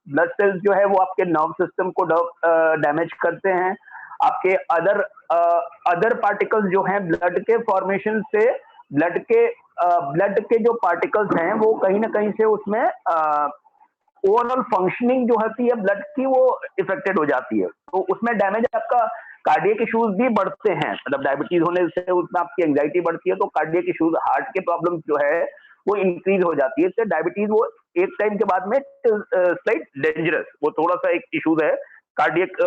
Blood cells जो है वो आपके नर्व सिस्टम को डैमेज करते हैं। आपके अदर पार्टिकल्स जो हैं ब्लड के फॉर्मेशन से, ब्लड के जो पार्टिकल्स हैं वो कहीं ना कहीं से उसमें ओवरऑल फंक्शनिंग जो होती है ब्लड की वो इफेक्टेड हो जाती है। तो उसमें डैमेज आपका कार्डियक इश्यूज भी बढ़ते हैं, मतलब डायबिटीज होने से उसमें आपकी एंजाइटी बढ़ती है तो कार्डियक इश्यूज, हार्ट के प्रॉब्लम जो है वो इंक्रीज हो जाती है। इससे डायबिटीज वो एक टाइम के बाद में स्लाइट डेंजरस, वो थोड़ा सा एक इशूज है। कार्डियक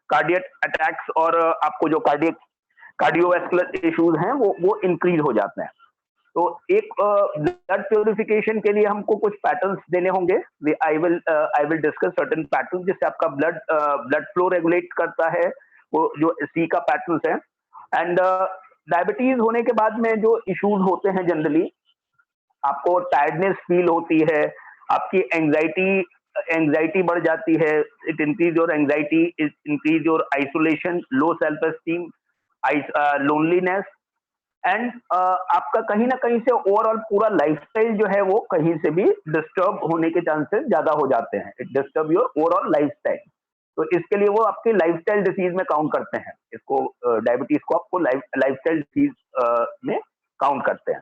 कार्डियक अटैक्स और आपको जो कार्डियोवैस्कुलर इश्यूज हैं वो इंक्रीज हो जाते हैं। तो एक ब्लड प्योरिफिकेशन के लिए हमको कुछ पैटर्न्स देने होंगे। I will discuss certain pattern जिससे आपका ब्लड फ्लो रेगुलेट करता है, वो जो सी का पैटर्न्स है। एंड डायबिटीज होने के बाद में जो इश्यूज होते हैं जनरली, आपको टायर्डनेस फील होती है, आपकी एंजाइटी बढ़ जाती है, it increase your anxiety, it increase your isolation, low self esteem, loneliness and आपका कहीं ना कहीं से ओवरऑल पूरा लाइफस्टाइल जो है वो कहीं से भी डिस्टर्ब होने के चांसेस ज्यादा हो जाते हैं। It disturb your overall lifestyle. तो इसके लिए वो आपके लाइफस्टाइल डिसीज में काउंट करते हैं इसको, डायबिटीज को आपको लाइफस्टाइल डिसीज में काउंट करते हैं।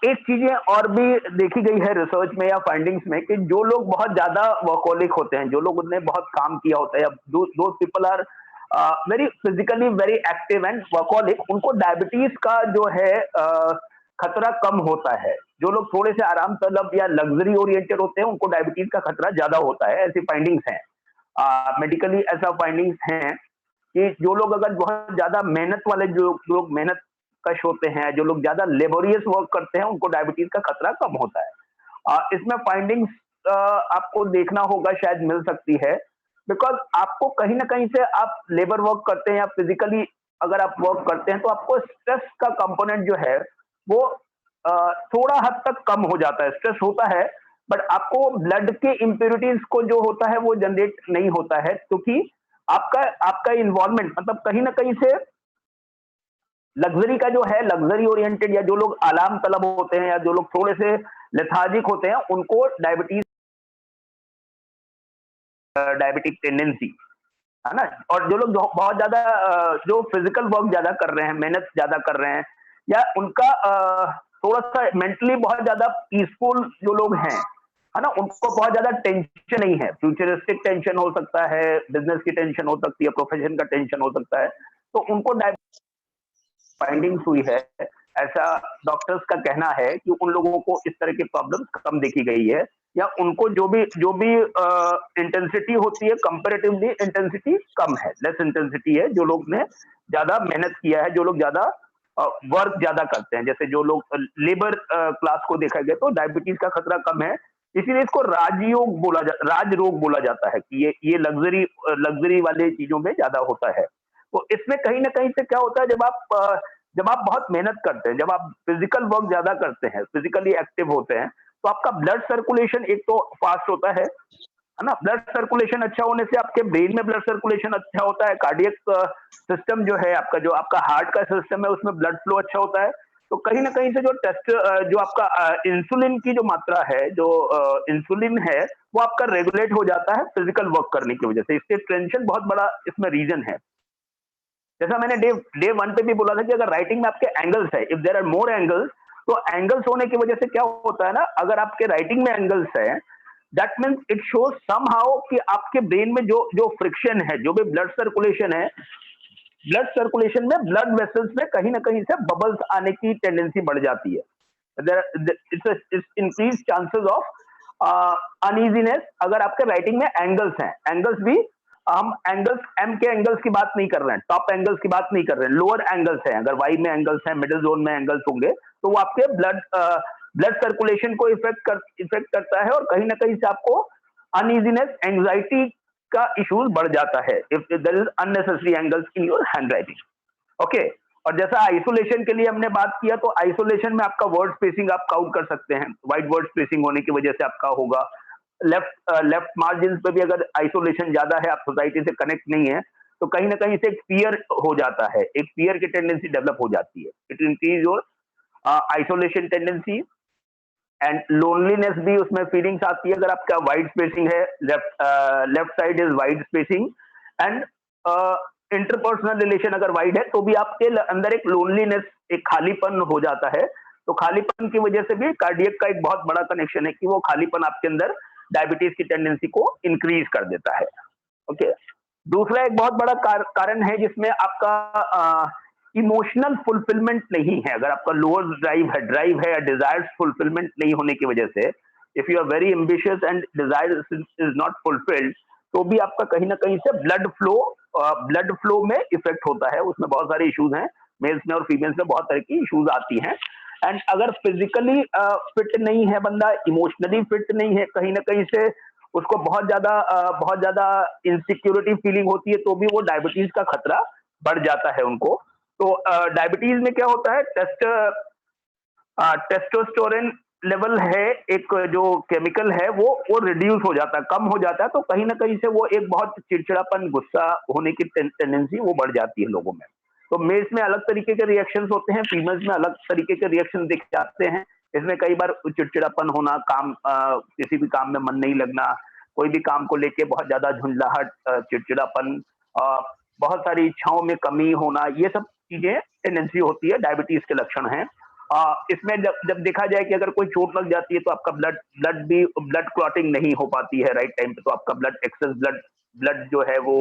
एक चीजें और भी देखी गई है रिसर्च में या फाइंडिंग्स में कि जो लोग बहुत ज्यादा वर्कोलिक होते हैं, जो लोग ने बहुत काम किया होता है, या दो people are very physically very active and workaholic, उनको डायबिटीज का जो है खतरा कम होता है। जो लोग थोड़े से आराम तलब या लग्जरी ओरिएंटेड होते हैं उनको डायबिटीज का खतरा ज्यादा होता है, ऐसी फाइंडिंग्स हैं। मेडिकली ऐसा फाइंडिंग्स हैं कि जो लोग अगर बहुत ज्यादा मेहनत वाले, जो लोग मेहनत कश होते हैं, जो लोग ज्यादा लेबोरियस वर्क करते हैं, उनको डायबिटीज का खतरा कम होता है। इसमें फाइंडिंग्स आपको देखना होगा, शायद मिल सकती है, बिकॉज आपको कहीं ना कहीं से आप लेबर वर्क करते हैं या फिजिकली अगर आप वर्क करते हैं तो आपको स्ट्रेस का कंपोनेंट जो है वो थोड़ा हद तक कम हो जाता है। स्ट्रेस होता है बट आपको ब्लड के इम्प्योरिटीज को जो होता है वो जनरेट नहीं होता है, क्योंकि आपका आपका इन्वॉल्वमेंट, मतलब कहीं ना कहीं से लग्जरी का जो है, लग्जरी ओरिएंटेड या जो लोग आराम तलब होते हैं या जो लोग थोड़े से लेथार्जिक होते हैं उनको डायबिटिक टेंडेंसी है ना। और जो लोग बहुत ज्यादा जो फिजिकल वर्क ज्यादा कर रहे हैं, मेहनत ज्यादा कर रहे हैं, या उनका थोड़ा सा मेंटली बहुत ज्यादा पीसफुल जो लोग हैं, है ना, उनको बहुत ज्यादा टेंशन नहीं है। फ्यूचरिस्टिक टेंशन हो सकता है, बिजनेस की टेंशन हो सकती है, प्रोफेशन का टेंशन हो सकता है, तो उनको फाइंडिंग्स हुई है, ऐसा डॉक्टर्स का कहना है कि उन लोगों को इस तरह की प्रॉब्लम कम देखी गई है, या उनको जो भी इंटेंसिटी होती है, कंपैरेटिवली इंटेंसिटी कम है, लेस इंटेंसिटी है। जो लोग ने ज्यादा मेहनत किया है, जो लोग ज्यादा वर्क ज्यादा करते हैं, जैसे जो लोग लेबर क्लास को देखा गया, तो डायबिटीज का खतरा कम है। इसीलिए इसको राजरोग बोला जाता है कि ये लग्जरी वाले चीजों में ज्यादा होता है। तो इसमें कहीं ना कहीं से क्या होता है, जब आप बहुत मेहनत करते हैं, जब आप फिजिकल वर्क ज्यादा करते हैं, फिजिकली एक्टिव होते हैं, तो आपका ब्लड सर्कुलेशन एक तो फास्ट होता है ना। ब्लड सर्कुलेशन अच्छा होने से आपके ब्रेन में ब्लड सर्कुलेशन अच्छा होता है, कार्डियक सिस्टम जो है आपका, जो आपका हार्ट का सिस्टम है, उसमें ब्लड फ्लो अच्छा होता है। तो कहीं ना कहीं से जो आपका इंसुलिन की जो मात्रा है, जो इंसुलिन है, वो आपका रेगुलेट हो जाता है फिजिकल वर्क करने की वजह से। इसके टेंशन बहुत बड़ा इसमें रीजन है। जैसा मैंने डे वन पे भी बोला था कि अगर राइटिंग में आपके एंगल्स है, if there are more angles, तो एंगल्स होने की वजह से क्या होता है ना, अगर आपके राइटिंग में एंगल्स है, that means it shows somehow कि आपके ब्रेन में जो जो फ्रिक्शन है, जो भी ब्लड सर्कुलेशन है, ब्लड सर्कुलेशन में ब्लड वेसल्स में कहीं ना कहीं से बबल्स आने की टेंडेंसी बढ़ जाती है। It's increase chances of uneasiness अगर आपके राइटिंग में एंगल्स हैं। एंगल्स भी हम एंगल्स, एम के एंगल्स की बात नहीं कर रहे हैं, टॉप एंगल्स की बात नहीं कर रहे हैं, लोअर एंगल्स हैं। अगर वाई में एंगल्स हैं, मिडिल जोन में एंगल्स होंगे, तो वो आपके ब्लड सर्कुलेशन को इफेक्ट करता है और कहीं ना कहीं से आपको अनइजीनेस, एंग्जाइटी का इश्यूज बढ़ जाता है if there is unnecessary angles in your handwriting. Okay. और जैसा आइसोलेशन के लिए हमने बात किया, तो आइसोलेशन में आपका वर्ड स्पेसिंग आप काउंट कर सकते हैं, वाइड वर्ड स्पेसिंग होने की वजह से आपका होगा। लेफ्ट मार्जिन पे भी अगर आइसोलेशन ज्यादा है, आप सोसाइटी से कनेक्ट नहीं है, तो कहीं ना कहीं से एक फियर हो जाता है, एक फियर की टेंडेंसी डेवलप हो जाती है। It increase your isolation tendency and loneliness भी उसमें फीलिंग्स आती है अगर आपका वाइड स्पेसिंग है, left side is wide spacing, and interpersonal relation अगर वाइड है तो भी आपके अंदर एक लोनलीनेस, एक खालीपन हो जाता है। तो खालीपन की वजह से भी कार्डियक का एक बहुत बड़ा कनेक्शन है कि वो खालीपन आपके अंदर डायबिटीज की टेंडेंसी को इंक्रीज कर देता है। ओके, दूसरा एक बहुत बड़ा कारण है जिसमें आपका इमोशनल फुलफिलमेंट नहीं है। अगर आपका लोअर ड्राइव है या डिजायर्स फुलफिलमेंट नहीं होने की वजह से, if you are very ambitious and desire is not fulfilled, तो भी आपका कहीं ना कहीं से ब्लड फ्लो में इफेक्ट होता है। उसमें बहुत सारे इश्यूज हैं, मेल्स में और फीमेल्स में बहुत तरह की इश्यूज आती हैं। एंड अगर फिजिकली फिट नहीं है बंदा, इमोशनली फिट नहीं है, कहीं ना कहीं से उसको बहुत ज्यादा इनसिक्योरिटी फीलिंग होती है, तो भी वो डायबिटीज का खतरा बढ़ जाता है उनको। तो डायबिटीज में क्या होता है, टेस्टोस्टेरोन लेवल है, एक जो केमिकल है वो रिड्यूस हो जाता है, कम हो जाता है। तो कहीं ना कहीं से वो एक बहुत चिड़चिड़ापन, गुस्सा होने की टेंडेंसी वो बढ़ जाती है लोगों में। तो मेल्स में अलग तरीके के रिएक्शंस होते हैं, फीमेल्स में अलग तरीके के रिएक्शन दिख जाते हैं। इसमें कई बार चिड़चिड़ापन होना, किसी भी काम में मन नहीं लगना, कोई भी काम को लेके बहुत ज्यादा झुंझलाहट, चिड़चिड़ापन, बहुत सारी इच्छाओं में कमी होना, ये सब चीजें टेंडेंसी होती है, डायबिटीज के लक्षण हैं। इसमें जब देखा जाए कि अगर कोई चोट लग जाती है तो आपका ब्लड क्लॉटिंग नहीं हो पाती है राइट टाइम पे, तो आपका एक्सेस ब्लड जो है वो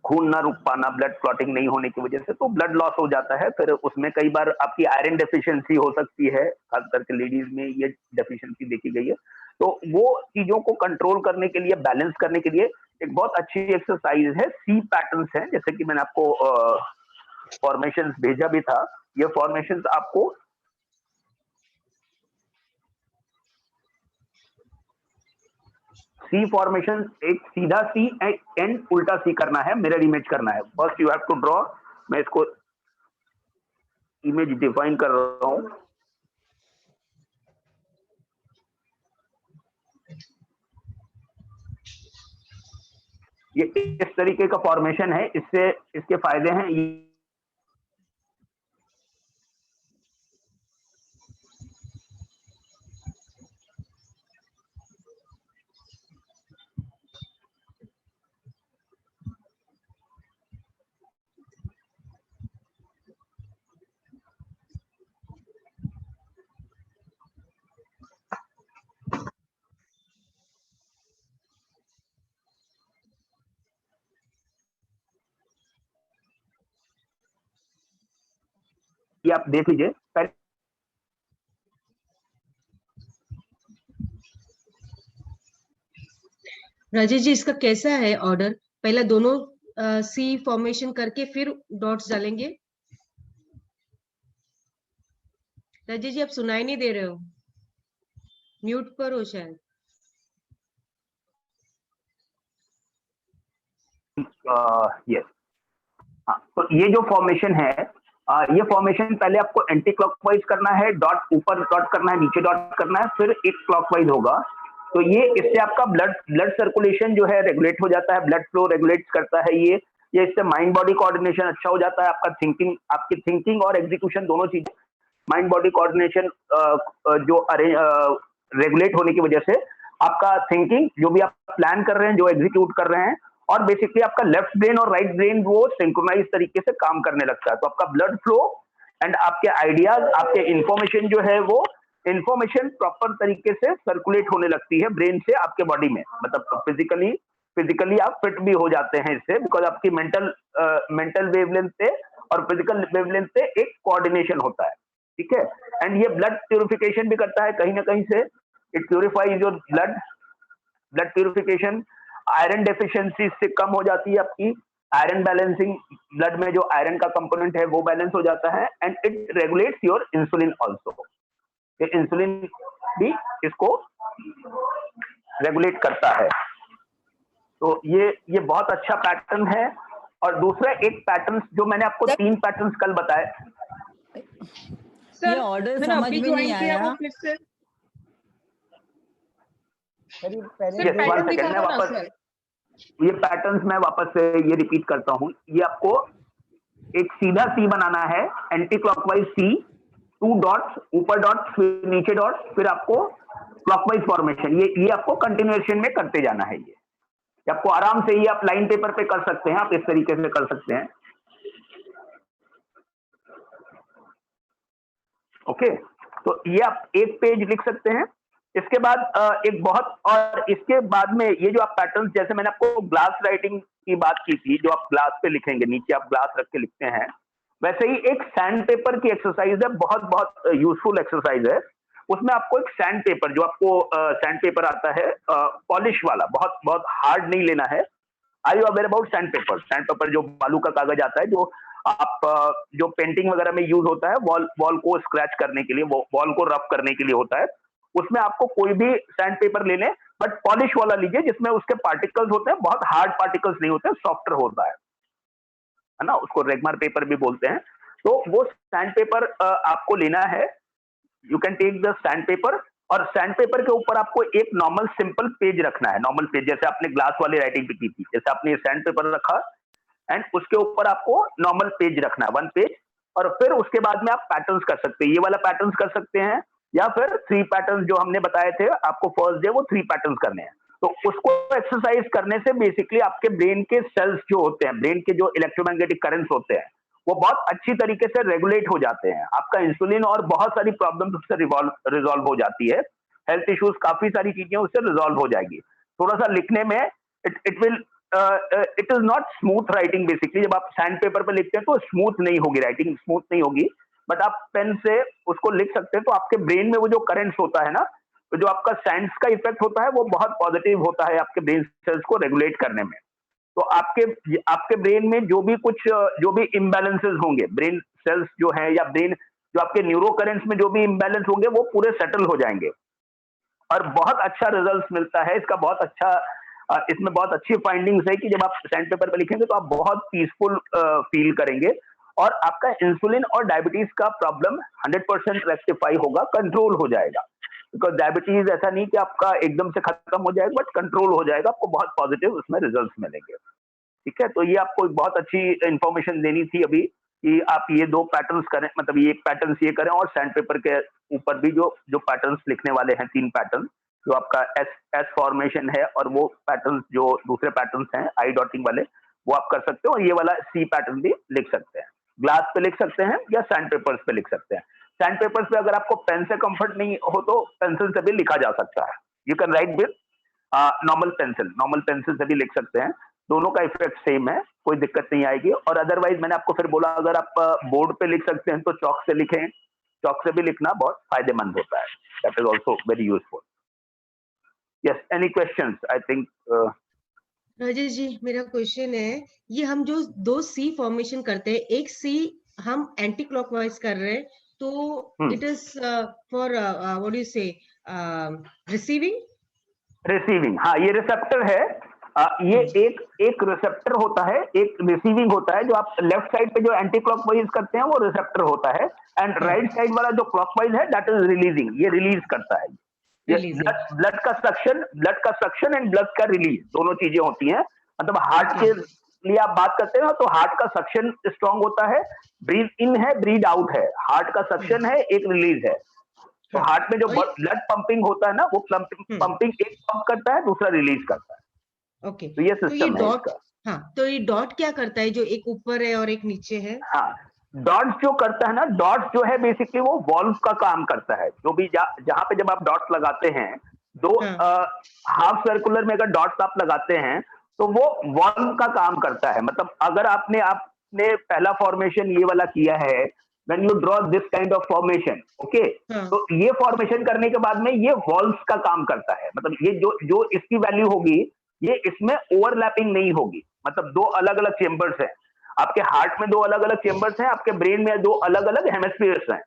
खून ना रुक पाना, ब्लड क्लॉटिंग नहीं होने की वजह से, तो ब्लड लॉस हो जाता है। फिर उसमें कई बार आपकी आयरन डेफिशिएंसी हो सकती है, खास करके लेडीज में ये डेफिशिएंसी देखी गई है। तो वो चीजों को कंट्रोल करने के लिए, बैलेंस करने के लिए एक बहुत अच्छी एक्सरसाइज है, सी पैटर्न्स है, जैसे कि मैंने आपको फॉर्मेशंस भेजा भी था। ये फॉर्मेशंस आपको सी फॉर्मेशन, एक सीधा सी एंड उल्टा सी करना है, मिरर इमेज करना है। First you have to draw, मैं इसको इमेज डिफाइन कर रहा हूं। ये इस तरीके का फॉर्मेशन है, इससे इसके फायदे हैं। ये आप देख लीजिए पहले। राजेश जी, इसका कैसा है ऑर्डर? पहले दोनों सी फॉर्मेशन करके फिर डॉट्स डालेंगे। राजेश जी, आप सुनाई नहीं दे रहे हो, म्यूट पर हो शायद। यस, हाँ, तो ये जो फॉर्मेशन है, ये फॉर्मेशन पहले आपको एंटी क्लॉकवाइज करना है, डॉट ऊपर डॉट करना है, नीचे डॉट करना है, फिर एक क्लॉकवाइज होगा। तो ये इससे आपका ब्लड सर्कुलेशन जो है रेगुलेट हो जाता है, ब्लड फ्लो रेगुलेट करता है ये इससे माइंड बॉडी कोऑर्डिनेशन अच्छा हो जाता है, आपकी थिंकिंग और एग्जीक्यूशन दोनों चीजें, माइंड बॉडी कोऑर्डिनेशन जो रेगुलेट होने की वजह से आपका थिंकिंग, जो भी आप प्लान कर रहे हैं, जो एग्जीक्यूट कर रहे हैं, और बेसिकली आपका लेफ्ट ब्रेन और राइट ब्रेन वो सिंक्रोनाइज तरीके से काम करने लगता है। तो आपका ब्लड फ्लो एंड आपके आइडियाज, आपके इंफॉर्मेशन जो है वो इंफॉर्मेशन प्रॉपर तरीके से सर्कुलेट होने लगती है ब्रेन से आपके बॉडी में। मतलब फिजिकली आप फिट भी हो जाते हैं इससे, बिकॉज आपकी मेंटल वेवलेंथ से और फिजिकल वेवलेंथ से एक कोऑर्डिनेशन होता है, ठीक है। एंड ये ब्लड प्यूरिफिकेशन भी करता है कहीं ना कहीं से, it purifies your blood purification. Iron deficiency से कम हो जाती है आपकी, आयरन बैलेंसिंग, ब्लड में जो आयरन का कंपोनेंट है वो बैलेंस हो जाता है। And it regulates your insulin also, ये इंसुलिन भी इसको रेगुलेट करता है। तो ये बहुत अच्छा पैटर्न है। और दूसरा एक पैटर्न जो मैंने आपको 3 पैटर्न्स कल बताए, ये ऑर्डर समझ में नहीं आया। ये पैटर्न्स मैं वापस से ये रिपीट करता हूं। ये आपको एक सीधा सी बनाना है, एंटी क्लॉकवाइज सी, 2 डॉट्स, ऊपर डॉट्स, फिर नीचे डॉट्स, फिर आपको क्लॉकवाइज फॉर्मेशन, ये आपको कंटिन्यूएशन में करते जाना है। ये आपको आराम से, ये आप लाइन पेपर पे कर सकते हैं, आप इस तरीके से कर सकते हैं। ओके, तो ये आप एक पेज लिख सकते हैं। इसके बाद एक बहुत, और इसके बाद में ये जो आप पैटर्न, जैसे मैंने आपको ग्लास राइटिंग की बात की थी, जो आप ग्लास पे लिखेंगे, नीचे आप ग्लास रख के लिखते हैं, वैसे ही एक सैंड पेपर की एक्सरसाइज है, बहुत बहुत यूजफुल एक्सरसाइज है। उसमें आपको एक सैंड पेपर, जो आपको सैंड पेपर आता है पॉलिश वाला, बहुत बहुत हार्ड नहीं लेना है। Are you aware about sandpaper? Sandpaper जो बालू का कागज आता है, जो आप जो पेंटिंग वगैरह में यूज होता है, वॉल को स्क्रैच करने के लिए, वॉल को रफ करने के लिए होता है। उसमें आपको कोई भी सैंड पेपर ले लें, बट पॉलिश वाला लीजिए, जिसमें उसके पार्टिकल्स होते हैं, बहुत हार्ड पार्टिकल्स नहीं होते, सॉफ्टर होता है ना, उसको रेगमार पेपर भी बोलते हैं। तो वो सैंड पेपर आपको लेना है। You can take the sandpaper, और सैंड पेपर के ऊपर आपको एक नॉर्मल सिंपल पेज रखना है, नॉर्मल पेज, जैसे आपने ग्लास वाली राइटिंग पे की थी, जैसे आपने ये सैंड पेपर रखा एंड उसके ऊपर आपको नॉर्मल पेज रखना है, 1 पेज। और फिर उसके बाद में आप पैटर्न्स कर सकते हैं, ये वाला पैटर्न्स कर सकते हैं, या फिर 3 पैटर्न्स जो हमने बताए थे आपको फर्स्ट डे, वो 3 पैटर्न्स करने हैं। तो उसको एक्सरसाइज करने से बेसिकली आपके ब्रेन के सेल्स जो होते हैं, ब्रेन के जो इलेक्ट्रोमैग्नेटिक करंट्स होते हैं, वो बहुत अच्छी तरीके से रेगुलेट हो जाते हैं। आपका इंसुलिन और बहुत सारी प्रॉब्लम्स उससे रिजॉल्व हो जाती है, हेल्थ इश्यूज, काफी सारी चीजें उससे रिजॉल्व हो जाएगी। थोड़ा सा लिखने में it is not smooth writing basically. जब आप सैंड पेपर पे लिखते हैं तो स्मूथ नहीं होगी राइटिंग, स्मूथ नहीं होगी, बट आप पेन से उसको लिख सकते हैं। तो आपके ब्रेन में वो जो करंट्स होता है ना, तो जो आपका सैंड्स का इफेक्ट होता है, वो बहुत पॉजिटिव होता है आपके ब्रेन सेल्स को रेगुलेट करने में। तो आपके ब्रेन में जो भी इम्बैलेंसेस होंगे, ब्रेन सेल्स जो है, या ब्रेन जो आपके न्यूरो करेंट्स में जो भी इम्बैलेंस होंगे, वो पूरे सेटल हो जाएंगे, और बहुत अच्छा रिजल्ट मिलता है इसका। बहुत अच्छा, इसमें बहुत अच्छी फाइंडिंग्स है कि जब आप सैंड पेपर पर लिखेंगे तो आप बहुत पीसफुल फील करेंगे, और आपका इंसुलिन और डायबिटीज का प्रॉब्लम 100% रेक्टिफाई होगा, कंट्रोल हो जाएगा। बिकॉज डायबिटीज ऐसा नहीं कि आपका एकदम से खत्म हो जाएगा, बट कंट्रोल हो जाएगा, आपको बहुत पॉजिटिव उसमें रिजल्ट्स मिलेंगे। ठीक है, तो ये आपको एक बहुत अच्छी इंफॉर्मेशन देनी थी अभी, कि आप ये 2 पैटर्न्स करें, मतलब ये पैटर्न्स ये करें, और सैंड पेपर के ऊपर भी जो पैटर्न्स लिखने वाले हैं, 3 पैटर्न, जो आपका एस फॉर्मेशन है, और वो पैटर्न्स जो दूसरे पैटर्न्स हैं आई डॉटिंग वाले, वो आप कर सकते हो। और ये वाला सी पैटर्न भी लिख सकते हैं, ग्लास पे लिख सकते हैं या सैंड पेपर्स पे लिख सकते हैं। सैंड पेपर्स पे अगर आपको पेन से कंफर्ट नहीं हो तो पेंसिल से भी लिखा जा सकता है। You can write with normal pencil से भी लिख सकते हैं। दोनों का इफेक्ट सेम है, कोई दिक्कत नहीं आएगी। और अदरवाइज मैंने आपको फिर बोला, अगर आप बोर्ड पे लिख सकते हैं तो चौक से लिखें, चौक से भी लिखना बहुत फायदेमंद होता है। That is also very useful. Yes, any questions? I think Rajesh ji, मेरा क्वेश्चन है, ये हम जो 2 सी फॉर्मेशन करते हैं, एक सी हम एंटी क्लॉकवाइज कर रहे हैं, तो it is for what do you से, रिसीविंग, हाँ, ये रिसेप्टर है। ये एक रिसेप्टर होता है, एक रिसीविंग होता है। जो आप लेफ्ट साइड पे जो एंटी क्लॉकवाइज करते हैं, वो रिसेप्टर होता है, एंड राइट साइड वाला जो क्लॉकवाइज है, दैट इज रिलीजिंग, ये रिलीज करता है। ये ब्लड का सक्शन एंड ब्लड का रिलीज, दोनों चीजें होती हैं। मतलब हार्ट के लिए आप बात करते हैं ना, तो हार्ट का सक्शन स्ट्रांग होता है, ब्रीथ इन है, ब्रीथ आउट है। हार्ट का सक्शन है, एक रिलीज है। तो हार्ट में जो ब्लड पंपिंग होता है ना, वो पंपिंग एक पंप करता है, दूसरा रिलीज करता है। ओके, तो ये सिस्टम है इसका। हाँ, तो ये डॉट क्या करता है, जो एक ऊपर है और एक नीचे है? हाँ, डॉट्स जो करता है ना, डॉट्स जो है बेसिकली वो वॉल्व का काम करता है। जो भी जहां पे जब आप डॉट्स लगाते हैं, 2 हाफ सर्कुलर में अगर डॉट्स आप लगाते हैं, तो वो वॉल्व का काम करता है। मतलब अगर आपने पहला फॉर्मेशन ये वाला किया है, when you draw this kind of formation, okay, तो ये फॉर्मेशन करने के बाद में ये वॉल्व्स का काम करता है। मतलब ये जो इसकी वैल्यू होगी, ये इसमें ओवरलैपिंग नहीं होगी। मतलब 2 अलग अलग चेंबर्स हैं, आपके हार्ट में 2 अलग अलग चेंबर्स हैं, आपके ब्रेन में 2 अलग अलग हेमिस्फीयर्स हैं।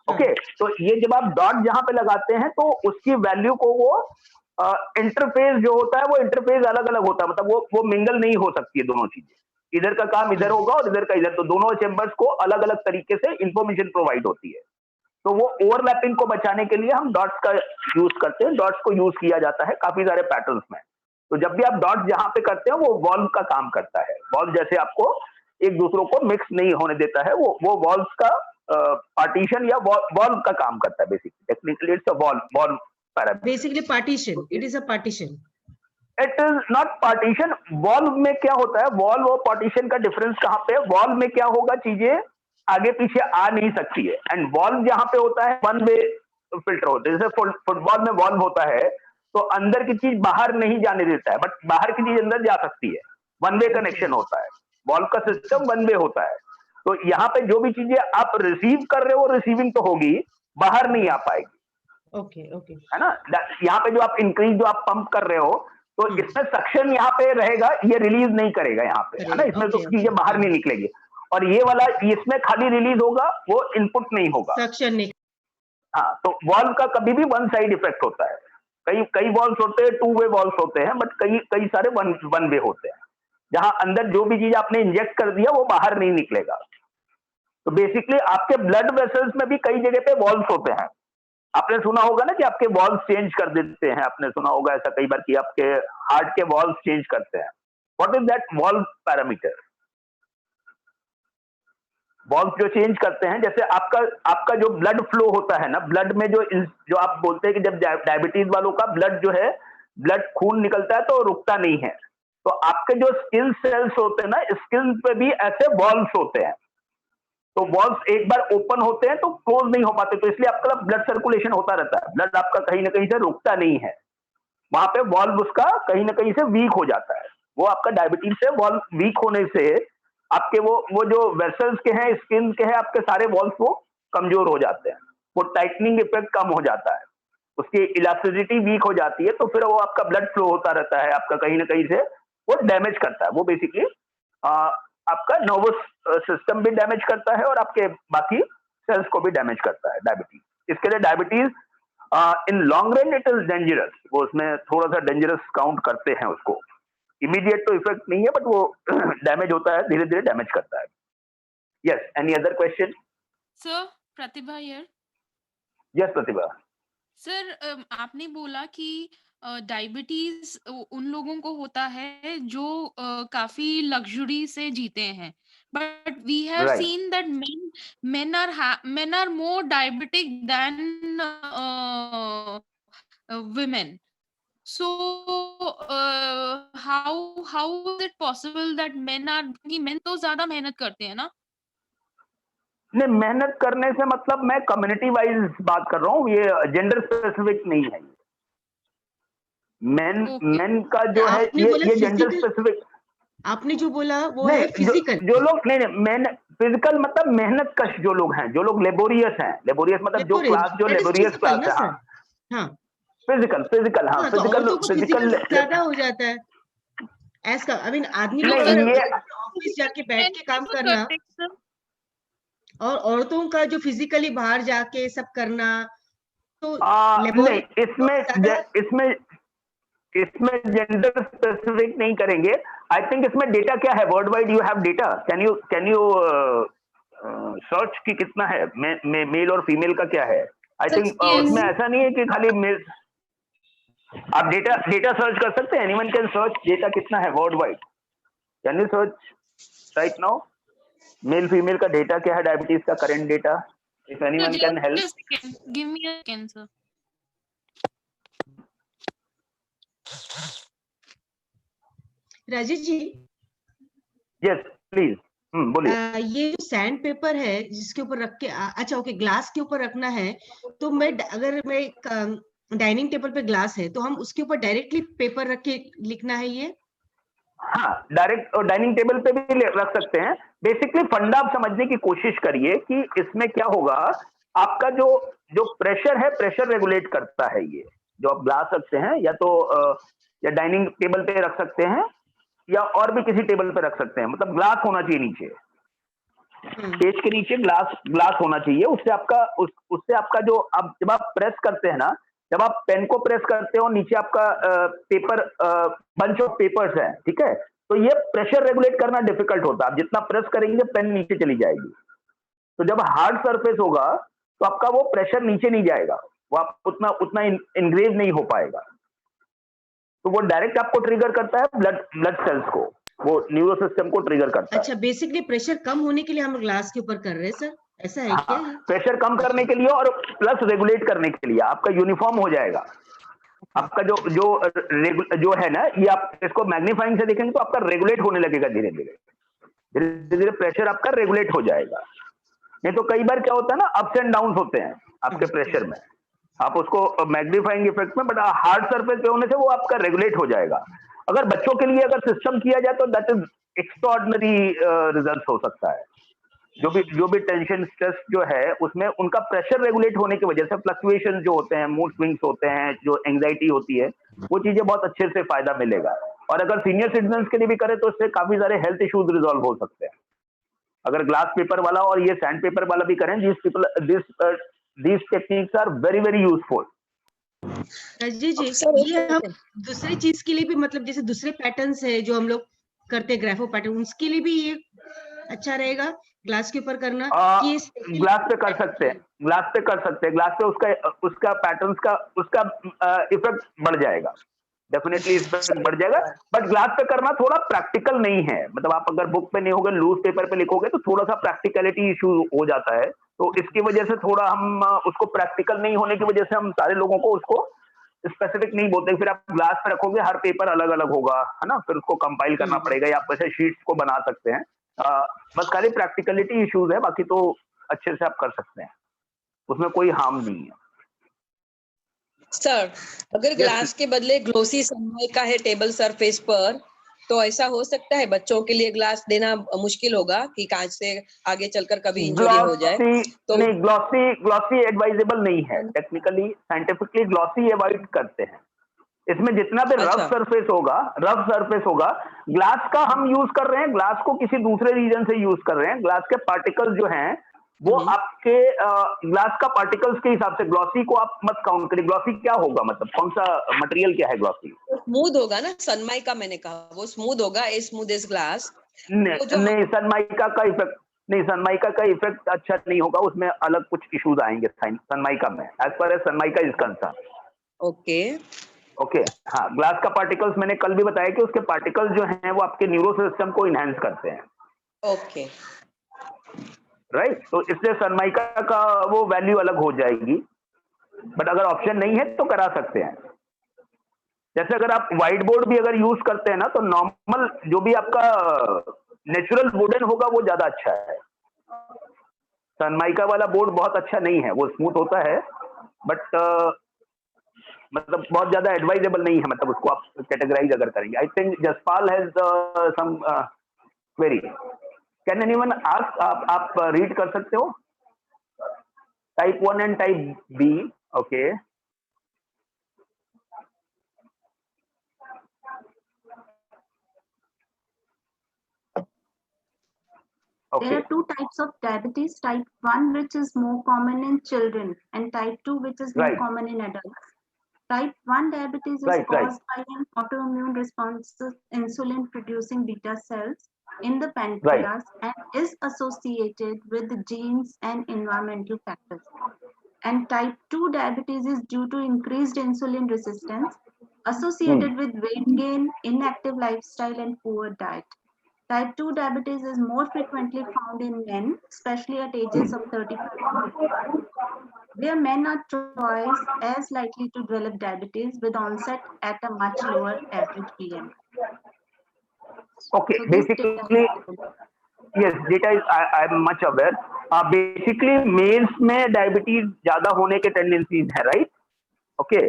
ओके, तो ये जब आप डॉट जहां पे लगाते हैं, तो उसकी वैल्यू को वो इंटरफेस जो होता है, वो इंटरफेस अलग अलग होता है। मतलब वो मिंगल नहीं हो सकती है दोनों चीजें, इधर का काम इधर होगा और इधर का इधर। तो दोनों चेंबर्स को अलग अलग तरीके से इंफॉर्मेशन प्रोवाइड होती है। तो वो ओवरलैपिंग को बचाने के लिए हम डॉट्स का यूज करते हैं। डॉट्स को यूज किया जाता है काफी सारे पैटर्न्स में। तो जब भी आप डॉट जहां पे करते हैं, वो वॉल्व का काम करता है। वॉल्व जैसे आपको एक दूसरों को मिक्स नहीं होने देता है, वो वॉल्व्स का पार्टीशन या वॉल्व का काम करता है basically, technically it's a valve parameter. Basically partition, it is a partition. It is not partition. Valve में क्या होता है, वॉल्व और पार्टीशन का डिफरेंस कहाँ पे है? वॉल्व में क्या होगा, चीजें आगे पीछे आ नहीं सकती है, एंड वॉल्व जहां पे होता है वन वे फिल्टर होता है। जैसे फुटबॉल में वॉल्व होता है तो अंदर की चीज बाहर नहीं जाने देता है, बट बाहर की चीज अंदर जा सकती है, वन वे कनेक्शन होता है, वॉल्व का सिस्टम वन वे होता है। तो यहाँ पे जो भी चीजें आप रिसीव कर रहे हो रिसीविंग तो होगी, बाहर नहीं आ पाएगी। ओके ओके, है ना? यहाँ पे जो आप इंक्रीज जो आप पंप कर रहे हो तो इसमें सक्शन यहाँ पे रहेगा, ये रिलीज नहीं करेगा यहाँ पे, है ना? इसमें तो चीजें बाहर नहीं निकलेगी, और ये वाला इसमें खाली रिलीज होगा, वो इनपुट नहीं होगा, सक्शन नहीं। हाँ, तो वॉल्व का कभी भी वन साइड इफेक्ट होता है। कई वॉल्व्स होते हैं, टू वे वॉल्व्स होते हैं, बट कई सारे वन वे होते हैं, जहां अंदर जो भी चीज आपने इंजेक्ट कर दिया वो बाहर नहीं निकलेगा। तो बेसिकली आपके ब्लड वेसल्स में भी कई जगह पे वॉल्व्स होते हैं। आपने सुना होगा ना कि आपके वॉल्व चेंज कर देते हैं, आपने सुना होगा ऐसा कई बार कि आपके हार्ट के वॉल्व चेंज करते हैं। What is that valve parameter? Valve जो चेंज करते हैं, जैसे आपका जो ब्लड फ्लो होता है ना, ब्लड में जो आप बोलते हैं कि जब डायबिटीज वालों का ब्लड जो है, ब्लड खून निकलता है तो रुकता नहीं है, तो आपके जो स्किन सेल्स होते हैं ना, स्किन पे भी ऐसे वॉल्व्स होते हैं। तो वॉल्व्स एक बार ओपन होते हैं तो क्लोज नहीं हो पाते, तो इसलिए आपका ब्लड सर्कुलेशन होता रहता है, ब्लड आपका कहीं ना कहीं से रुकता नहीं है, वहां पे वॉल्व उसका कहीं ना कहीं से वीक हो जाता है। वो आपका डायबिटीज से वॉल्व वीक होने से आपके वो जो वेसल्स के हैं, स्किन के हैं, आपके सारे वॉल्व वो कमजोर हो जाते हैं, वो टाइटनिंग इफेक्ट कम हो जाता है, उसकी इलास्टिसिटी वीक हो जाती है, तो फिर वो आपका ब्लड फ्लो होता रहता है, आपका कहीं ना कहीं से वो डैमेज करता है। वो बेसिकली आपका नर्वस सिस्टम भी डैमेज करता है और आपके बाकी सेल्स को भी डैमेज करता है डायबिटीज। इसके लिए diabetes in long run it is dangerous, वो उसमें थोड़ा सा डेंजरस काउंट करते हैं उसको। इमीडिएट तो इफेक्ट नहीं है, बट वो डैमेज होता है, धीरे धीरे डैमेज करता है। Yes, any other question? Sir, Pratibha here. Yes Pratibha. Sir, आपने बोला कि डायबिटीज उन लोगों को होता है जो काफी लग्जरी से जीते हैं, but we have Right. Seen that men are more diabetic than women. So how is it possible that क्योंकि men तो ज्यादा मेहनत करते हैं ना? नहीं, मेहनत करने से मतलब मैं कम्युनिटी वाइज बात कर रहा हूँ, ये जेंडर स्पेसिफिक नहीं है। मेन का जो है ये जेंडर स्पेसिफिक। आपने जो बोला वो है फिजिकल। जो लोग नहीं फिजिकल मतलब मेहनत कश जो लोग हैं, जो लोग लेबोरियस हैं, लेबोरियस मतलब जो क्लास जो लेबोरियस क्लास है, हाँ फिजिकल हाँ फिजिकल ज्यादा हो जाता है ऐसा। आई मीन आदमी लोग ऑफिस जाके बैठ के काम करना, और औरतों का जो फिजिकली बाहर जाके सब करना, तो नहीं, इसमें जेंडर स्पेसिफिक नहीं करेंगे। आई थिंक इसमें डेटा क्या है, world wide you have data, can you search कि कितना है मेल और फीमेल का क्या है? आई थिंक उसमें ऐसा नहीं है कि खाली मेल, आप डेटा सर्च कर सकते हैं, एनीवन कैन सर्च डेटा कितना है world wide. Can you search right now male female का डेटा क्या है, डायबिटीज का current data, if anyone can help. Give me a second sir. Rajesh ji. Yes please, बोलिए। ये जो सैंड पेपर है जिसके ऊपर रख के, अच्छा ओके, ग्लास के ऊपर रखना है, तो अगर मैं डाइनिंग टेबल पे ग्लास है तो हम उसके ऊपर डायरेक्टली पेपर रख के लिखना है ये? हाँ, डायरेक्ट डाइनिंग टेबल पे भी रख सकते हैं। बेसिकली फंडा आप समझने की कोशिश करिए कि इसमें क्या होगा, आपका जो प्रेशर है, प्रेशर रेगुलेट करता है ये, जो आप ग्लास रखते हैं या तो या डाइनिंग टेबल पे रख सकते हैं या और भी किसी टेबल पे रख सकते हैं, मतलब ग्लास होना चाहिए नीचे, पेज के नीचे ग्लास होना चाहिए। उससे आपका जो आप जब आप प्रेस करते हैं ना, जब आप पेन को प्रेस करते हो, नीचे आपका पेपर बंच ऑफ पेपर्स है, ठीक है, तो ये प्रेशर रेगुलेट करना डिफिकल्ट होता है, आप जितना प्रेस करेंगे पेन नीचे चली जाएगी। तो जब हार्ड सरफेस होगा तो आपका वो प्रेशर नीचे नहीं जाएगा, वो आप उतना इंग्रेज नहीं हो पाएगा, तो वो डायरेक्ट आपको ट्रिगर करता है ब्लड सेल्स को, वो न्यूरो सिस्टम को ट्रिगर करता है। अच्छा, बेसिकली प्रेशर कम होने के लिए हम ग्लास के ऊपर कर रहे हैं सर, ऐसा है क्या ये? प्रेशर कम करने के लिए और प्लस रेगुलेट करने के लिए आपका यूनिफॉर्म हो जाएगा। आपका जो है ना, ये आप इसको मैग्नीफाइंग से देखेंगे तो आपका रेगुलेट होने लगेगा धीरे धीरे धीरे धीरे, प्रेशर आपका रेगुलेट हो जाएगा। नहीं तो कई बार क्या होता है ना, अप्स एंड डाउन होते हैं आपके प्रेशर में, आप उसको मैग्नीफाइंग इफेक्ट में, बट हार्ड सरफेस पे होने से वो आपका रेगुलेट हो जाएगा। अगर बच्चों के लिए अगर सिस्टम किया जाए तो दैट इज एक्स्ट्राऑर्डिनरी रिजल्ट हो सकता है। जो भी टेंशन स्ट्रेस जो है उसमें उनका प्रेशर रेगुलेट होने की वजह से फ्लक्चुएशन जो होते हैं, मूड स्विंग्स होते हैं, जो एंजाइटी होती है, वो चीजें बहुत अच्छे से फायदा मिलेगा। और अगर सीनियर सिटीजन के लिए भी करें तो इससे काफी सारे हेल्थ इश्यूज रिजॉल्व हो सकते हैं। अगर ग्लास पेपर वाला और ये सैंड पेपर वाला भी करें, these techniques are very very useful। जी जी, ये हम दूसरी चीज के लिए भी, मतलब जैसे दूसरे पैटर्न्स है जो हम लोग करते हैं, ग्राफो पैटर्न, उसके लिए भी ये अच्छा रहेगा ग्लास के ऊपर करना? ग्लास पे कर सकते हैं, ग्लास पे कर सकते हैं, ग्लास पे उसका पैटर्न्स का उसका इफेक्ट बढ़ जाएगा, डेफिनेटली इफेक्ट बढ़ जाएगा। बट ग्लास पे करना थोड़ा प्रैक्टिकल नहीं है, मतलब आप अगर बुक पे नहीं होगे, लूज पेपर पे लिखोगे तो थोड़ा सा प्रैक्टिकलिटी इशू हो जाता है। तो इसकी वजह से थोड़ा हम उसको प्रैक्टिकल नहीं होने की वजह से हम सारे लोगों को उसको स्पेसिफिक नहीं बोलते। फिर आप ग्लास पे रखोगे, हर पेपर अलग अलग होगा, है ना, फिर उसको कंपाइल करना पड़ेगा, या आप वैसे शीट्स को बना सकते हैं। बस खाली प्रैक्टिकलिटी इश्यूज है, बाकी तो अच्छे से आप कर सकते हैं, उसमें कोई हार्म नहीं है। सर, अगर ग्लास के बदले ग्लोसी सनमाइका है टेबल सरफेस पर, तो ऐसा हो सकता है बच्चों के लिए ग्लास देना मुश्किल होगा कि कांच से आगे चलकर कभी इंजरी हो जाए? तो नहीं, ग्लॉसी एडवाइजेबल नहीं है, टेक्निकली साइंटिफिकली ग्लॉसी अवॉइड करते हैं। इसमें जितना भी रफ सरफेस होगा, ग्लास का हम यूज कर रहे हैं, ग्लास को किसी दूसरे रीजन से यूज कर रहे हैं। ग्लास के पार्टिकल्स जो हैं वो आपके ग्लास का पार्टिकल्स के हिसाब से, ग्लॉसी को आप मत काउंट करिए। ग्लॉसी क्या होगा, मतलब कौन सा मटेरियल क्या है ग्लॉसी? स्मूथ होगा ना, सनमाइका मैंने कहा वो स्मूथ होगा, ए स्मूथ एज ग्लास। नहीं, सनमाइका का इफेक्ट नहीं, सनमाइका का इफेक्ट अच्छा नहीं होगा, उसमें अलग कुछ इश्यूज आएंगे सनमाइका में, एज पर edge Sunmica is concern. Okay, हाँ, ग्लास का पार्टिकल्स मैंने कल भी बताया कि उसके पार्टिकल्स जो हैं वो आपके न्यूरो सिस्टम को इनहेंस करते हैं। ओके, राइट, तो इसलिए सनमाइका का वो वैल्यू अलग हो जाएगी, बट अगर ऑप्शन नहीं है तो करा सकते हैं। जैसे अगर आप व्हाइट बोर्ड भी अगर यूज करते हैं ना, तो नॉर्मल जो भी आपका नेचुरल वुडन होगा वो ज्यादा अच्छा है। सनमाइका वाला बोर्ड बहुत अच्छा नहीं है, वो स्मूथ होता है बट मतलब बहुत ज्यादा एडवाइजेबल नहीं है, मतलब उसको आप कैटेगराइज अगर करेंगे। I think Jaspal has some query, can anyone ask? आप रीड कर सकते हो, type 1 and type B. Okay, There are two types of diabetes, type 1 which is more common in children and type 2 which is more common in adults. Type 1 diabetes is caused by an autoimmune response to insulin producing beta cells in the pancreas and is associated with genes and environmental factors. And type 2 diabetes is due to increased insulin resistance associated with weight gain, inactive lifestyle and poor diet. Type 2 diabetes is more frequently found in men, especially at ages of 35, where men are twice as likely to develop diabetes with onset at a much lower average BMI. Okay, so basically, yes, data is I'm much aware. Basically, males में diabetes ज़्यादा होने के tendencies है, right? Okay.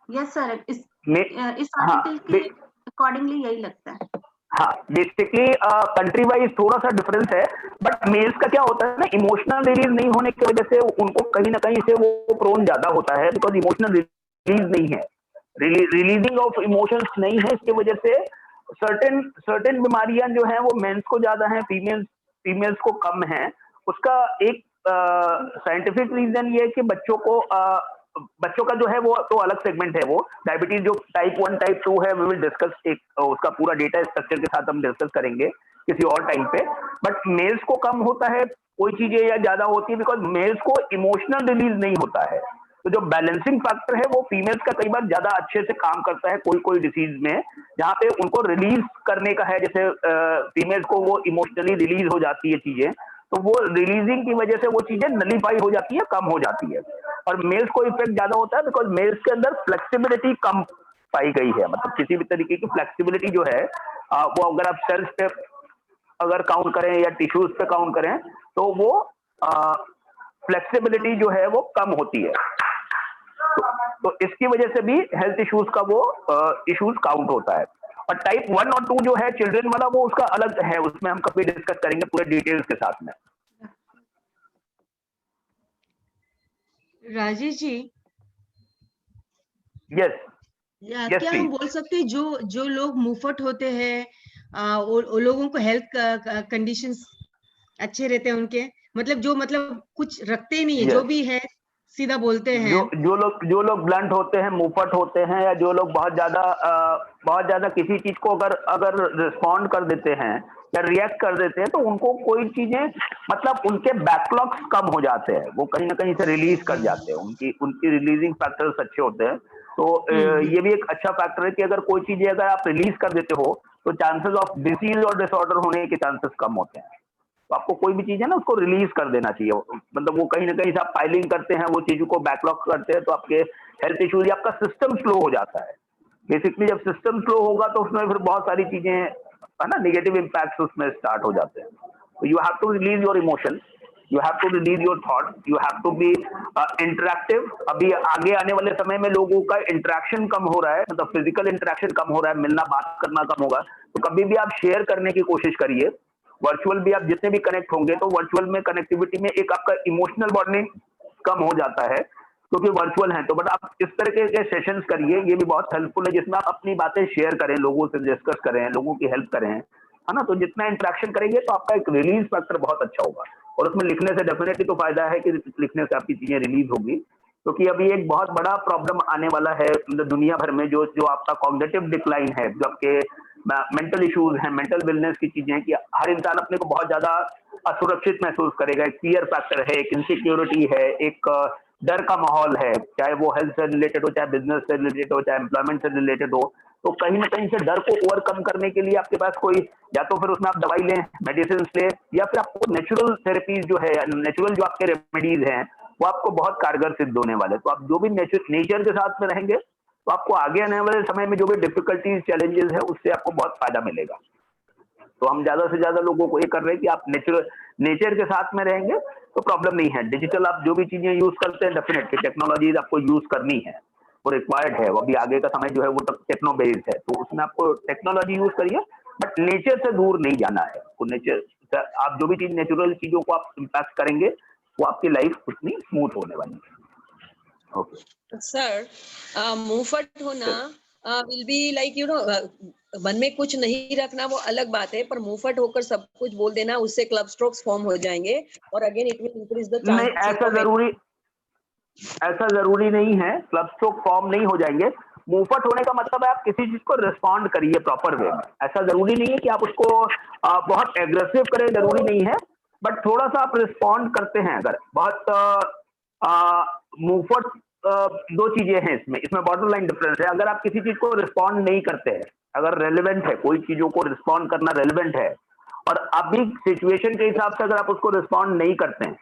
Yes, sir. इस article के accordingly यही लगता है। हाँ, बेसिकली कंट्री वाइज थोड़ा सा डिफरेंस है, बट मेल्स का क्या होता है ना, इमोशनल रिलीज नहीं होने की वजह से उनको कहीं ना कहीं से वो प्रोन ज्यादा होता है, बिकॉज इमोशनल रिलीज नहीं है, रिलीजिंग ऑफ इमोशंस नहीं है, इसकी वजह से सर्टेन बीमारियां जो हैं वो मेंस को ज्यादा हैं, फीमेल्स को कम है। उसका एक साइंटिफिक रीजन ये है कि बच्चों का जो है वो तो अलग सेगमेंट है, वो डायबिटीज जो टाइप 1 टाइप 2 है, वी विल डिस्कस, एक उसका पूरा डेटा स्ट्रक्चर के साथ हम डिस्कस करेंगे किसी और टाइम पे। बट मेल्स को कम होता है, कोई चीजें या ज्यादा होती है बिकॉज मेल्स को इमोशनल रिलीज नहीं होता है, तो जो बैलेंसिंग फैक्टर है वो फीमेल्स का कई बार ज्यादा अच्छे से काम करता है कोई कोई डिसीज में, जहाँ पे उनको रिलीज करने का है, जैसे फीमेल्स को वो इमोशनली रिलीज हो जाती है चीजें, तो वो रिलीजिंग की वजह से वो चीजें नलीफाई हो जाती है, कम हो जाती है। और मेल्स को इफेक्ट ज्यादा होता है बिकॉज मेल्स के अंदर फ्लेक्सिबिलिटी कम पाई गई है, मतलब किसी भी तरीके की फ्लेक्सिबिलिटी जो है वो अगर आप सेल्स पे अगर काउंट करें या टिश्यूज पे काउंट करें तो वो फ्लेक्सिबिलिटी जो है वो कम होती है, तो इसकी वजह से भी हेल्थ इश्यूज का वो इश्यूज काउंट होता है। और टाइप 1 और 2 जो है चिल्ड्रन वाला, वो उसका अलग है, उसमें हम कभी डिस्कस करेंगे पूरे डिटेल्स के साथ में। राजेश जी, यस क्या हम बोल सकते हैं जो लोग मुफट होते हैं वो लोगों को हेल्थ कंडीशंस अच्छे रहते हैं उनके, मतलब जो मतलब कुछ रखते ही नहीं है, जो भी है सीधा बोलते हैं, जो लोग ब्लंट होते हैं, मुफट होते हैं, या जो लोग बहुत ज्यादा किसी चीज को अगर रिस्पॉन्ड कर देते हैं या रिएक्ट कर देते हैं, तो उनको कोई चीजें मतलब उनके बैकलॉग्स कम हो जाते हैं, वो कहीं ना कहीं से रिलीज कर जाते हैं, उनकी रिलीजिंग फैक्टर्स अच्छे होते हैं। तो ये भी एक अच्छा फैक्टर है कि अगर कोई चीजें अगर आप रिलीज कर देते हो तो चांसेस ऑफ डिसीज और डिसऑर्डर होने के चांसेस कम होते हैं। तो आपको कोई भी चीज है ना उसको रिलीज कर देना चाहिए, मतलब वो कहीं ना कहीं से आप फाइलिंग करते हैं, वो चीजों को बैकलॉग करते हैं, तो आपके हेल्थ इश्यूज, आपका सिस्टम स्लो हो जाता है। बेसिकली जब सिस्टम स्लो होगा तो उसमें फिर बहुत सारी चीजें है ना, नेगेटिव इम्पैक्ट उसमें स्टार्ट हो जाते हैं। तो you have to release your emotion, you have to release your thought, you have to be interactive. अभी आगे आने वाले समय में लोगों का इंटरेक्शन कम हो रहा है, मतलब फिजिकल इंटरेक्शन कम हो रहा है, मिलना बात करना कम होगा, तो कभी भी आप शेयर करने की कोशिश करिए। वर्चुअल भी आप जितने भी कनेक्ट होंगे तो वर्चुअल में कनेक्टिविटी में एक आपका इमोशनल बॉन्डिंग कम हो जाता है क्योंकि वर्चुअल है, तो बट आप इस तरह के सेशंस करिए, ये भी बहुत हेल्पफुल है, जिसमें आप अपनी बातें शेयर करें, लोगों से डिस्कस करें, लोगों की हेल्प करें, है ना। तो जितना इंटरेक्शन करेंगे तो आपका एक रिलीज फैक्टर बहुत अच्छा होगा, और उसमें लिखने से डेफिनेटली तो फायदा है कि लिखने से आपकी चीजें रिलीज होगी, क्योंकि अभी एक बहुत बड़ा प्रॉब्लम आने वाला है दुनिया भर में, जो आपका कॉग्निटिव डिक्लाइन है, जो आपके मेंटल इश्यूज हैं, मेंटल वेलनेस की चीजें, कि हर इंसान अपने को बहुत ज्यादा असुरक्षित महसूस करेगा, एक फियर फैक्टर है, एक इनसिक्योरिटी है, एक डर का माहौल है, चाहे वो हेल्थ से रिलेटेड हो, चाहे बिजनेस से रिलेटेड हो, चाहे एम्प्लॉयमेंट से रिलेटेड हो। तो कहीं ना कहीं से डर को ओवरकम करने के लिए आपके पास कोई, या तो फिर उसमें आप दवाई लें, मेडिसिन लें, या फिर आपको नेचुरल थेरेपीज जो है, नेचुरल जो आपके रेमेडीज हैं वो आपको बहुत कारगर सिद्ध होने वाले। तो आप जो भी नेचर के साथ में रहेंगे तो आपको आगे आने वाले समय में जो भी डिफिकल्टीज चैलेंजेस है उससे आपको बहुत फायदा मिलेगा। तो हम ज्यादा से ज्यादा लोगों को ये कर रहे हैं कि आप नेचर के साथ में रहेंगे तो प्रॉब्लम नहीं है। डिजिटल आप जो भी चीजें यूज करते हैं, डेफिनेटली टेक्नोलॉजीज आपको यूज करनी है, वो रिक्वायर्ड है, वो अभी आगे का समय जो है वो टेक्नो बेस्ड है, तो उसमें आपको टेक्नोलॉजी यूज करिए, बट नेचर से दूर नहीं जाना है। तो नेचर, आप जो भी चीज नेचुरल चीजों को आप इम्पैक्ट करेंगे वो आपकी लाइफ उतनी स्मूथ होने वाली है। ओके सर, मुंहफट होना विल बी लाइक मन में कुछ नहीं रखना वो अलग बात है, पर मुंहफट होकर सब कुछ बोल देना, उससे क्लब स्ट्रोक्स फॉर्म हो जाएंगे और again it will increase the नहीं, ऐसा जरूरी नहीं है, क्लब स्ट्रोक फॉर्म नहीं हो जाएंगे। मुंहफट होने का मतलब है आप किसी चीज को रिस्पॉन्ड करिए प्रॉपर वे में, ऐसा जरूरी नहीं है कि आप उसको बहुत एग्रेसिव करें, जरूरी नहीं है, बट थोड़ा सा आप रिस्पॉन्ड करते हैं अगर बहुत मुंहफट। दो चीजें हैं इसमें बॉर्डर लाइन डिफरेंस है। अगर आप किसी चीज को रिस्पॉन्ड नहीं करते हैं, अगर रेलिवेंट है, कोई चीजों को रिस्पॉन्ड करना रेलिवेंट है, और अभी सिचुएशन के हिसाब से अगर आप उसको रिस्पॉन्ड नहीं करते हैं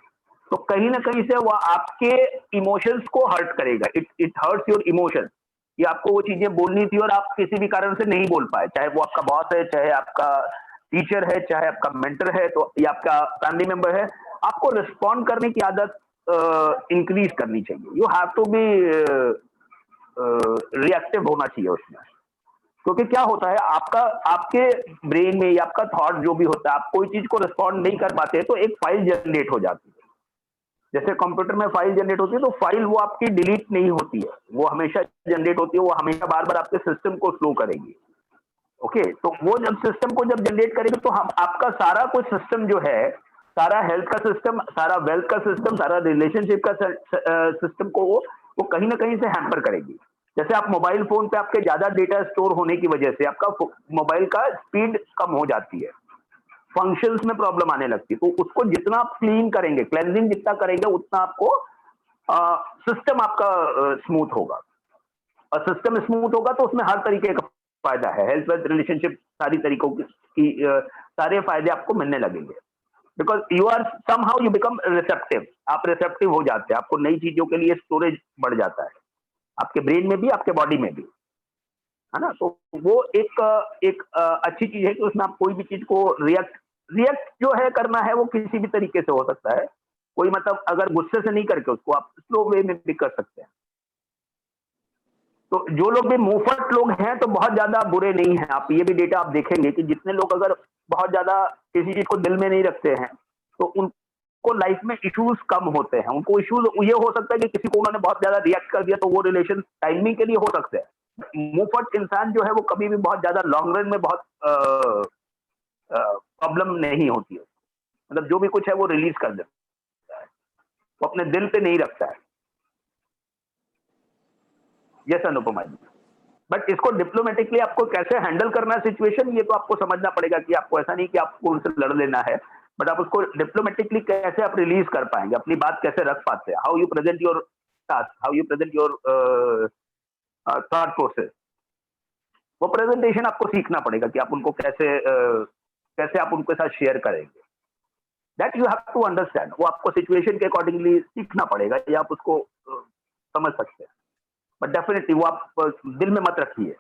तो कहीं ना कहीं से वो आपके इमोशंस को हर्ट करेगा, इट हर्ट्स योर इमोशन, कि आपको वो चीजें बोलनी थी और आप किसी भी कारण से नहीं बोल पाए, चाहे वो आपका बॉस है, चाहे आपका टीचर है, चाहे आपका मेंटर है, तो या आपका फैमिली मेंबर है। आपको रिस्पॉन्ड करने की आदत इंक्रीज करनी चाहिए। You have to be reactive होना चाहिए उसमें, क्योंकि क्या होता है आपके ब्रेन में या आपका थॉट जो भी होता है, आप कोई चीज को रिस्पॉन्ड नहीं कर पाते तो एक फाइल जनरेट हो जाती है। जैसे कंप्यूटर में फाइल जनरेट होती है तो फाइल वो आपकी डिलीट नहीं होती है, वो हमेशा जनरेट होती है, वो हमेशा बार बार आपके सिस्टम को स्लो करेगी। ओके, तो वो जब सिस्टम को जब जनरेट करेगी तो हम आपका सारा कुछ सिस्टम जो है, सारा हेल्थ का सिस्टम, सारा वेल्थ का सिस्टम, सारा रिलेशनशिप का सिस्टम को वो कहीं ना कहीं से हैम्पर करेगी। जैसे आप मोबाइल फोन पे आपके ज्यादा डेटा स्टोर होने की वजह से आपका मोबाइल का स्पीड कम हो जाती है, फंक्शंस में प्रॉब्लम आने लगती है। तो उसको जितना आप क्लीन करेंगे, क्लेंजिंग जितना करेंगे, उतना आपको सिस्टम आपका स्मूथ होगा, और सिस्टम स्मूथ होगा तो उसमें हर तरीके का फायदा है, हेल्थ वेल्थ रिलेशनशिप सारी तरीकों की सारे फायदे आपको मिलने लगेंगे, because you are somehow you become receptive, आप रिसेप्टिव हो जाते हैं, आपको नई चीजों के लिए स्टोरेज बढ़ जाता है, आपके ब्रेन में भी आपके बॉडी में भी, है ना। तो वो एक अच्छी चीज है कि उसमें आप कोई भी चीज को रिएक्ट जो है करना है वो किसी भी तरीके से हो सकता है, कोई मतलब अगर गुस्से से नहीं करके उसको आप स्लो वे में भी कर सकते हैं। तो जो लोग भी मुंहफट लोग हैं तो बहुत ज्यादा बुरे नहीं हैं, आप ये भी डेटा आप देखेंगे कि जितने लोग अगर बहुत ज्यादा किसी चीज को दिल में नहीं रखते हैं तो उनको लाइफ में इश्यूज कम होते हैं। उनको इश्यूज ये हो सकता है कि किसी को उन्होंने बहुत ज्यादा रिएक्ट कर दिया तो वो रिलेशन टाइमिंग के लिए हो सकते हैं, मुंहफट इंसान जो है वो कभी भी बहुत ज्यादा लॉन्ग रन में बहुत प्रॉब्लम नहीं होती है, मतलब जो भी कुछ है वो रिलीज कर देता है, वो अपने दिल पे नहीं रखता है। यस अनुपमा जी, बट इसको डिप्लोमेटिकली आपको कैसे हैंडल करना है सिचुएशन, ये तो आपको समझना पड़ेगा कि आपको ऐसा नहीं कि आपको उनसे लड़ लेना है, बट आप उसको डिप्लोमेटिकली कैसे आप रिलीज कर पाएंगे, अपनी बात कैसे रख पाते हैं, how you present your task, how you present your thought process, वो प्रेजेंटेशन आपको सीखना पड़ेगा कि आप उनको कैसे आप उनके साथ शेयर करेंगे, that you have to understand, वो आपको सिचुएशन के अकॉर्डिंगली सीखना पड़ेगा या आप उसको समझ सकते हैं, बट डेफिनेटली वो आप दिल में मत रखिए।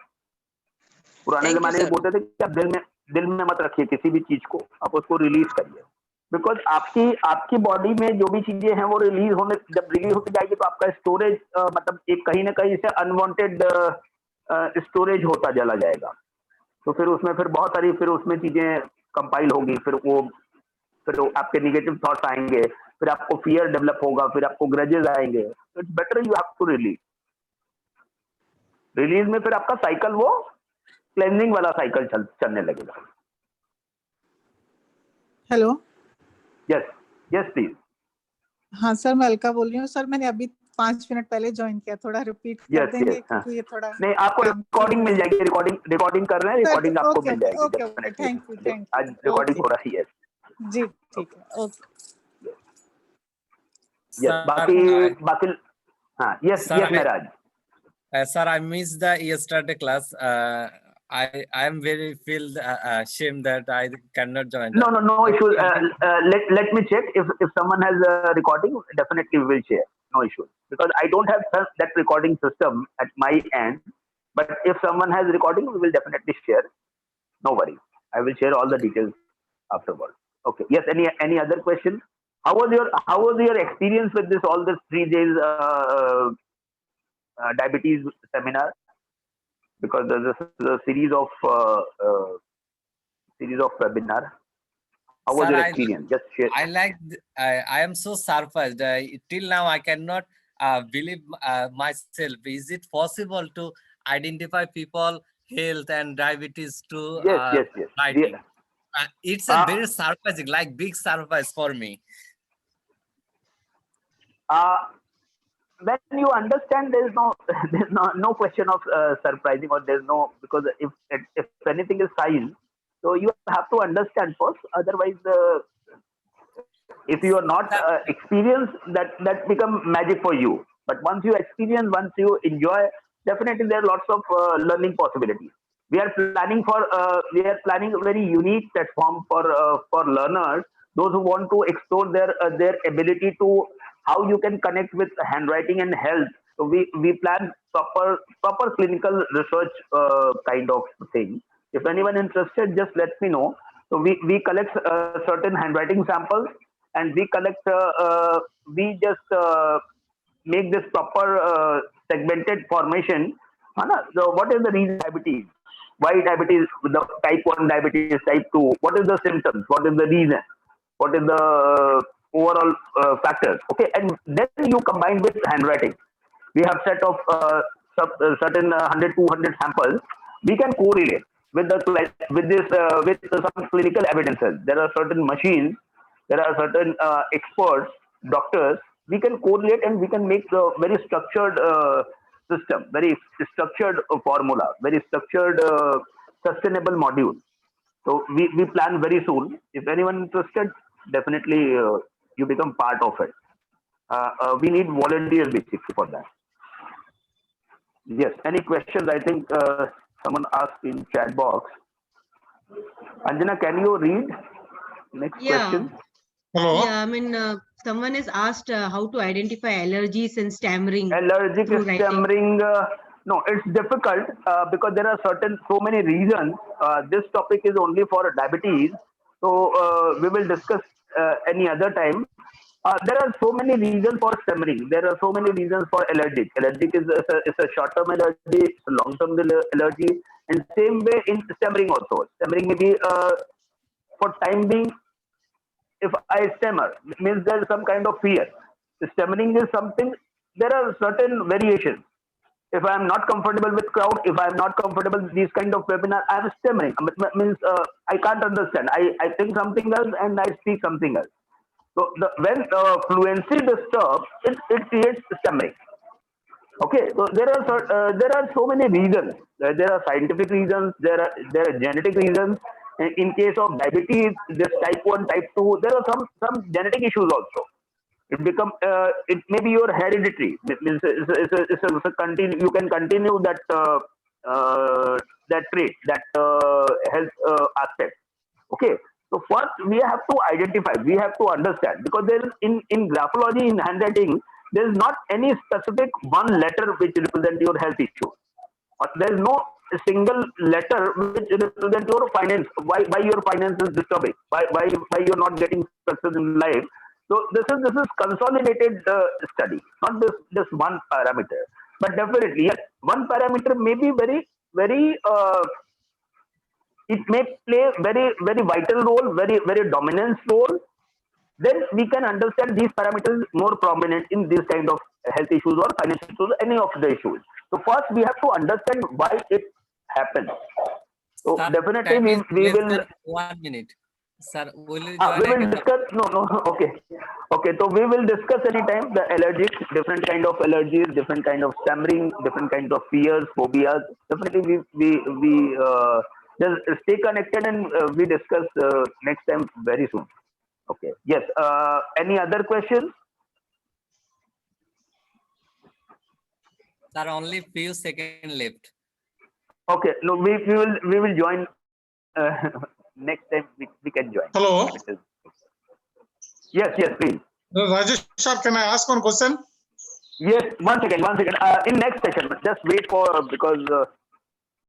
पुराने जमाने में बोलते थे कि आप दिल में मत रखिए किसी भी चीज को, आप उसको रिलीज करिए, बिकॉज आपकी बॉडी में जो भी चीजें हैं वो जब रिलीज होती जाएगी तो आपका स्टोरेज मतलब एक कहीं ना कहीं से अनवांटेड स्टोरेज होता चला जाएगा, तो फिर उसमें फिर बहुत सारी फिर उसमें चीजें कंपाइल होगी, फिर आपके निगेटिव थॉट्स आएंगे, फिर आपको फियर डेवलप होगा, फिर आपको ग्रजेस आएंगे, तो it's better you have to release में फिर आपका साइकिल वो क्लेंजिंग वाला साइकिल चलने लगेगा। Hello, yes please. हाँ सर, मैं अलका बोल रही हूँ सर, मैंने अभी 5 मिनट पहले ज्वाइन किया, थोड़ा रिपीट कर देंगे क्योंकि ये थोड़ा नहीं, आपको रिकॉर्डिंग मिल जाएगी, रिकॉर्डिंग कर रहे हैं, रिकॉर्डिंग आपको मिल जाएगी, ओके, थैंक यू आज रिकॉर्डिंग हो रही है जी, ठीक है, ओके। यस, बाकी हाँ, yes Maharaj. Sir, I missed the yesterday class. I am very feel ashamed that I cannot join. No issue. Let me check if someone has a recording. Definitely we will share. No issue, because I don't have that recording system at my end. But if someone has recording, we will definitely share. No worries. I will share all the details afterwards. Okay. Yes. Any other question? How was your experience with all this 3 days diabetes seminar? Because this is a series of webinar. How was your experience? Just share. I am so surprised. Till now, I cannot believe myself. Is it possible to identify people health and diabetes to yes. writing? It's a very surprising, like big surprise for me. When you understand, there's no question of surprising, or there's no, because if anything is science, so you have to understand first. Otherwise, if you are not experienced, that become magic for you. But once you experience, once you enjoy, definitely there are lots of learning possibilities. We are planning a very unique platform for learners, those who want to explore their ability to how you can connect with handwriting and health. So we plan proper clinical research kind of thing. If anyone interested, just let me know. So we collect certain handwriting samples, and we just make this proper segmented formation. So what is the reason diabetes? Why diabetes? The type 1 diabetes, type 2. What is the symptoms? What is the reason? What is the overall factors? Okay, and then you combine with handwriting. We have set of certain 100-200 samples. We can correlate with some clinical evidences. There are certain machines. There are certain experts, doctors. We can correlate and we can make a very structured system, very structured formula, very structured sustainable module. So we plan very soon. If anyone interested, definitely you become part of it. We need volunteers basically for that. Yes. Any questions? I think someone asked in chat box. Anjana, can you read next question? Hello. Yeah, I mean, someone has asked how to identify allergies and stammering. Allergic stammering. No, it's difficult because there are so many reasons. This topic is only for diabetes, so we will discuss any other time. There are so many reasons for stammering. There are so many reasons for allergic. Allergic is a short-term allergy, it's a long-term allergy, and same way in stammering also. Stammering may be for time being. If I stammer, it means there is some kind of fear. Stammering is something. There are certain variations. If I am not comfortable with crowd, if I am not comfortable with these kind of webinar, I am stammering. It means I can't understand. I think something else and I speak something else. So when fluency disturbs, it creates stammering. Okay, so there are so many reasons. There are scientific reasons. There are genetic reasons. In case of diabetes, this type 1, type 2, there are some genetic issues also. It may be your hereditary. It means you can continue that that trait, that health aspect. Okay. So first we have to identify, we have to understand, because there is in graphology, in handwriting, there is not any specific one letter which represents your health issue. There is no single letter which represents your finance. Why your finance is disturbing? Why you're not getting success in life? So this is consolidated study, not this one parameter. But definitely, yes, one parameter may be very it may play very vital role, very dominant role. Then we can understand these parameters more prominent in this kind of health issues or financial issues, any of the issues. So first we have to understand why it happens. So definitely we will. 1 minute. Sir, will you we will discuss. No. Okay. So we will discuss anytime the allergies, different kind of allergies, different kind of stammering, different kind of fears, phobias. Definitely we just stay connected and we discuss next time very soon. Okay. Yes. Any other questions? Sir, only few seconds left. Okay. No, we will join. Next time we can join. Hello. Yes, please. Rajesh sir, can I ask one question? Yes, one second. In next session, just wait for, because